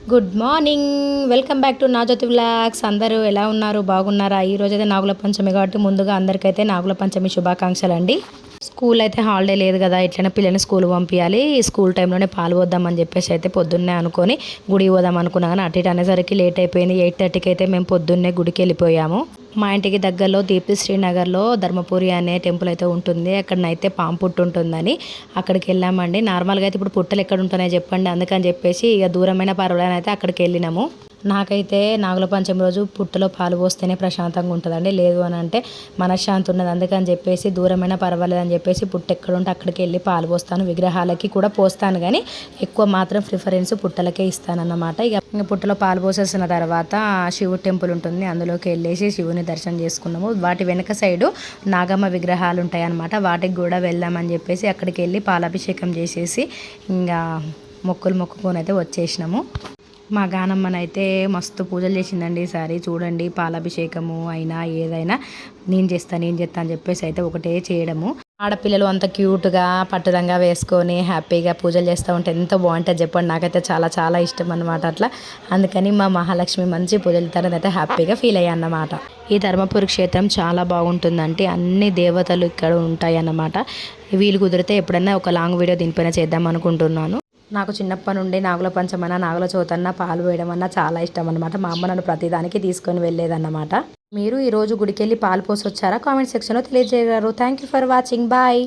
Good morning. Welcome back to నాజోతి vlogs. అందరూ ఎలా ఉన్నారు? బాగున్నారా? ఈరోజైతే నాగుల పంచమి కాబట్టి ముందుగా అందరికైతే నాగుల పంచమి శుభాకాంక్షలు అండి. స్కూల్ అయితే హాలిడే లేదు కదా, ఇట్లనే పిల్లల్ని స్కూల్ పంపించాలి. స్కూల్ టైంలోనే పాలు పోద్దామని చెప్పేసి అయితే పొద్దున్నే అనుకొని గుడికి పోదాం అనుకున్నా కానీ అటు ఇటు అనేసరికి లేట్ అయిపోయింది. 8:30కి అయితే మేము పొద్దున్నే గుడికి వెళ్ళిపోయాము. మా ఇంటికి దగ్గరలో దీప్తి శ్రీనగర్లో ధర్మపురి అనే టెంపుల్ అయితే ఉంటుంది. అక్కడనైతే పాము పుట్టు ఉంటుందని అక్కడికి వెళ్ళామండి. నార్మల్గా అయితే ఇప్పుడు పుట్టలు ఎక్కడ ఉంటున్నాయో చెప్పండి, అందుకని చెప్పేసి ఇక దూరమైన పర్వాలని అయితే అక్కడికి వెళ్ళినాము. నాకైతే నాగుల పంచమి రోజు పుట్టలో పాలు పోస్తేనే ప్రశాంతంగా ఉంటుందండి, లేదు అని అంటే మనశ్శాంతి ఉన్నది. అందుకని చెప్పేసి దూరమైన పర్వాలేదు అని చెప్పేసి పుట్ట ఎక్కడ ఉంటే అక్కడికి వెళ్ళి పాలు పోస్తాను. విగ్రహాలకి కూడా పోస్తాను కానీ ఎక్కువ మాత్రం ప్రిఫరెన్స్ పుట్టలకే ఇస్తానన్నమాట. ఇక పుట్టలో పాలు పోసేసిన తర్వాత శివుడు టెంపుల్ ఉంటుంది, అందులోకి వెళ్ళేసి శివుని దర్శనం చేసుకున్నాము. వాటి వెనక సైడు నాగమ్మ విగ్రహాలు ఉంటాయి అన్నమాట, వాటికి కూడా వెళ్దామని చెప్పేసి అక్కడికి వెళ్ళి పాలాభిషేకం చేసేసి ఇంకా మొక్కుకొని అయితే వచ్చేసినాము. మా గానమ్మనైతే మస్తు పూజలు చేసిందండి ఈసారి. చూడండి, పాలాభిషేకము అయినా ఏదైనా నేను చేస్తా అని చెప్పేసి అయితే ఒకటే చేయడము. ఆడపిల్లలు అంత క్యూట్గా పట్టుదంగా వేసుకొని హ్యాపీగా పూజలు చేస్తూ ఉంటే ఎంత బాగుంటుంది చెప్పండి. నాకైతే చాలా చాలా ఇష్టం అన్నమాట అట్లా. అందుకని మా మహాలక్ష్మి మంచి పూజలు అయితే హ్యాపీగా ఫీల్ అయ్యా అన్నమాట. ఈ ధర్మపురి క్షేత్రం చాలా బాగుంటుందంటే అన్ని దేవతలు ఇక్కడ ఉంటాయి అన్నమాట. వీలు కుదిరితే ఎప్పుడైనా ఒక లాంగ్ వీడియో దీనిపైన చేద్దాం అనుకుంటున్నాను. నాకు చిన్నప్పటి నుండి నాగుల పంచమన్న, నాగుల చవితన్న, పాలు వేయడం అన్న చాలా ఇష్టం అనమాట. మా అమ్మ నన్ను ప్రతిదానికి తీసుకొని వెళ్ళేదన్నమాట. మీరు ఈరోజు గుడికి వెళ్ళి పాలు పోసి వచ్చారా? కామెంట్ సెక్షన్లో తెలియజేయగలరు. Thank you for watching. Bye.